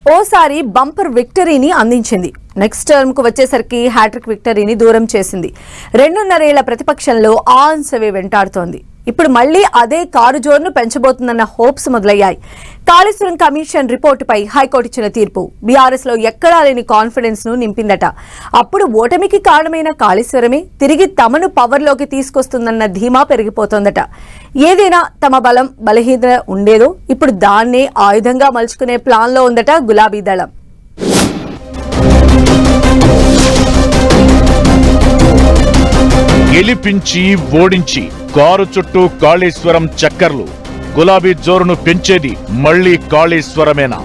ఓసారి బంపర్ విక్టరీని అందించింది. Next term కు వచ్చేసరికి హ్యాట్రిక్ విక్టరీని దూరం చేసింది. 2.5 ఏళ్ల ప్రతిపక్షంలో ఆన్సవే వెంటాడుతోంది. ఇప్పుడు మళ్లీ అదే కారు జోరును పెంచబోతుందన్న హోప్స్ మొదలయ్యాయి. కాళేశ్వరం కమిషన్ రిపోర్టుపై హైకోర్టు ఇచ్చిన తీర్పు బీఆర్ఎస్ లో ఎక్కడా లేని కాన్ఫిడెన్స్ ను నింపిందట. అప్పుడు ఓటమికి కారణమైన కాళేశ్వరమే తిరిగి తమను పవర్లోకి తీసుకొస్తుందన్న ధీమా పెరిగిపోతోందట. ఏదైనా తమ బలహీనత ఉండేదో ఇప్పుడు దాన్నే ఆయుధంగా మలుచుకునే ప్లాన్ లో ఉందట గులాబీ దళం. గెలిపించి ఓడించి కారు చుట్టూ కాళేశ్వరం చక్కర్లు. గులాబీ జోరును పెంచేది మళ్లీ కాళేశ్వరమేనా?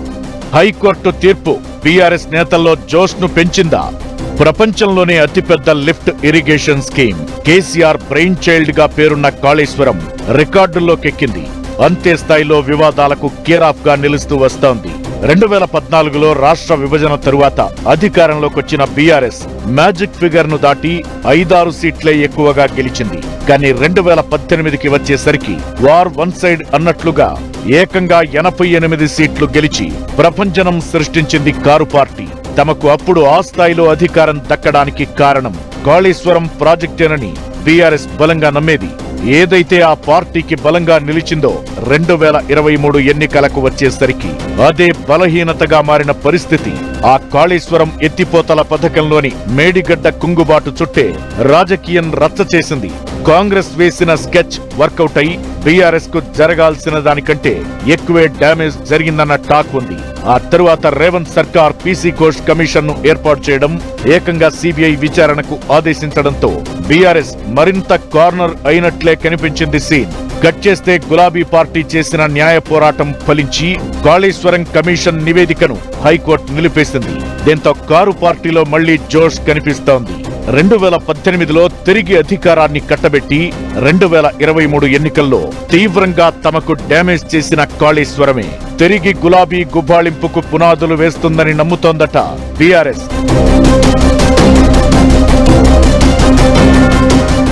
హైకోర్టు తీర్పు బీఆర్ఎస్ నేతల్లో జోష్ను పెంచిందా? ప్రపంచంలోనే అతిపెద్ద lift irrigation scheme KCR brain child గా పేరున్న కాళేశ్వరం రికార్డుల్లోకెక్కింది. అంతే స్థాయిలో వివాదాలకు కేరాఫ్ గా నిలుస్తూ వస్తోంది. 2014లో రాష్ట్ర విభజన తరువాత అధికారంలోకొచ్చిన బీఆర్ఎస్ మ్యాజిక్ ఫిగర్ ను దాటి 5-6 సీట్లే ఎక్కువగా గెలిచింది. కానీ 2018కి వచ్చేసరికి వార్ వన్ సైడ్ అన్నట్లుగా ఏకంగా 88 సీట్లు గెలిచి ప్రపంచనం సృష్టించింది కారు పార్టీ. తమకు అప్పుడు ఆ స్థాయిలో అధికారం దక్కడానికి కారణం కాళేశ్వరం ప్రాజెక్టేనని బీఆర్ఎస్ బలంగా నమ్మేది. ఏదైతే ఆ పార్టీకి బలంగా నిలిచిందో 2023 ఎన్నికలకు వచ్చేసరికి అదే బలహీనతగా మారిన పరిస్థితి. ఆ కాళేశ్వరం ఎత్తిపోతల పథకంలోని మేడిగడ్డ కుంగుబాటు చుట్టే రాజకీయం రచ్చ చేసింది. కాంగ్రెస్ వేసిన స్కెచ్ వర్కౌట్ అయి బీఆర్ఎస్ కు జరగాల్సిన దానికంటే ఎక్కువే డ్యామేజ్ జరిగిందన్న టాక్ ఉంది. ఆ తరువాత రేవంత్ సర్కార్ పీసీ ఘోష్ కమిషన్ ను ఏర్పాటు చేయడం, ఏకంగా సిబిఐ విచారణకు ఆదేశించడంతో బీఆర్ఎస్ మరింత కార్నర్ అయినట్లే కనిపించింది సీన్. కట్ చేస్తే గులాబీ పార్టీ చేసిన న్యాయ పోరాటం ఫలించి కాళేశ్వరం కమిషన్ నివేదికను హైకోర్టు నిలిపేసింది. దీంతో కారు పార్టీలో మళ్లీ జోష్ కనిపిస్తోంది. 2018లో తిరిగి అధికారాన్ని కట్టబెట్టి 2023 ఎన్నికల్లో తీవ్రంగా తమకు డ్యామేజ్ చేసిన కాళేశ్వరమే తిరిగి గులాబీ గుబాళింపుకు పునాదులు వేస్తుందని నమ్ముతోందట బీఆర్ఎస్.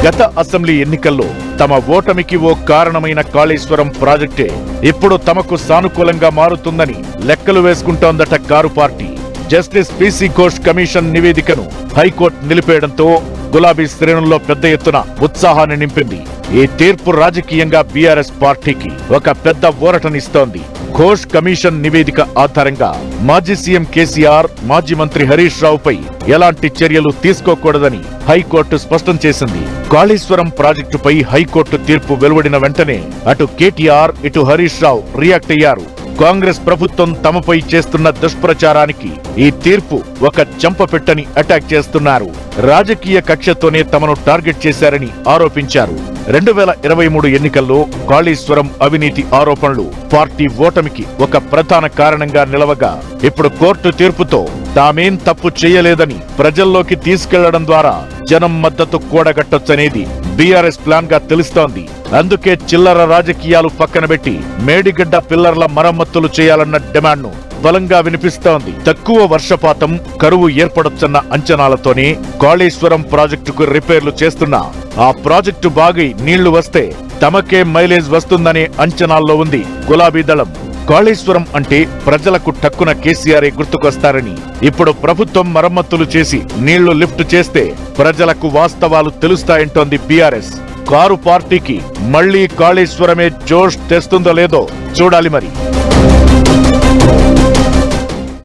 గత అసెంబ్లీ ఎన్నికల్లో తమ ఓటమికి ఓ కారణమైన కాళేశ్వరం ప్రాజెక్టే ఇప్పుడు తమకు సానుకూలంగా మారుతుందని లెక్కలు వేసుకుంటోందట car party. Justice PC Ghosh commission నివేదికను హైకోర్టు నిలిపేయడంతో గులాబీ శ్రేణుల్లో పెద్ద ఎత్తున ఉత్సాహాన్ని నింపింది. ఈ తీర్పు రాజకీయంగా బీఆర్ఎస్ పార్టీకి ఒక పెద్ద ఊరటనిస్తోంది. ఘోష్ కమిషన్ నివేదిక ఆధారంగా మాజీ సీఎం కేసీఆర్, మాజీ మంత్రి హరీష్ రావుపై ఎలాంటి చర్యలు తీసుకోకూడదని హైకోర్టు స్పష్టం చేసింది. కాళేశ్వరం ప్రాజెక్టుపై హైకోర్టు తీర్పు వెలువడిన వెంటనే అటు కేటీఆర్, ఇటు హరీష్ రావు రియాక్ట్ అయ్యారు. కాంగ్రెస్ ప్రభుత్వం తమపై చేస్తున్న దుష్ప్రచారానికి ఈ తీర్పు ఒక చెంపపెట్టని అటాక్ చేస్తున్నారు. రాజకీయ కక్షతోనే తమను టార్గెట్ చేశారని ఆరోపించారు. 2023 ఎన్నికల్లో కాళేశ్వరం అవినీతి ఆరోపణలు పార్టీ ఓటమికి ఒక ప్రధాన కారణంగా నిలవగా, ఇప్పుడు కోర్టు తీర్పుతో తామేం తప్పు చేయలేదని ప్రజల్లోకి తీసుకెళ్లడం ద్వారా జనం మద్దతు కూడగట్టొచ్చనేది బీఆర్ఎస్ ప్లాన్ గా తెలుస్తోంది. అందుకే చిల్లర రాజకీయాలు పక్కనబెట్టి మేడిగడ్డ పిల్లర్ల మరమ్మతులు చేయాలన్న డిమాండ్ను బలంగా వినిపిస్తోంది. తక్కువ వర్షపాతం, కరువు ఏర్పడొచ్చన్న అంచనాలతోనే కాళేశ్వరం ప్రాజెక్టుకు రిపేర్లు చేస్తున్నా ఆ ప్రాజెక్టు బాగి నీళ్లు వస్తే తమకే మైలేజ్ వస్తుందనే అంచనాల్లో ఉంది గులాబీ దళం. కాళేశ్వరం అంటే ప్రజలకు టక్కున కేసీఆర్ గుర్తుకొస్తారని, ఇప్పుడు ప్రభుత్వం మరమ్మతులు చేసి నీళ్లు లిఫ్ట్ చేస్తే ప్రజలకు వాస్తవాలు తెలుస్తాయంటోంది బీఆర్ఎస్. కారు పార్టీకి మళ్లీ కాళేశ్వరమే జోష్ తెస్తుందో లేదో చూడాలి మరి.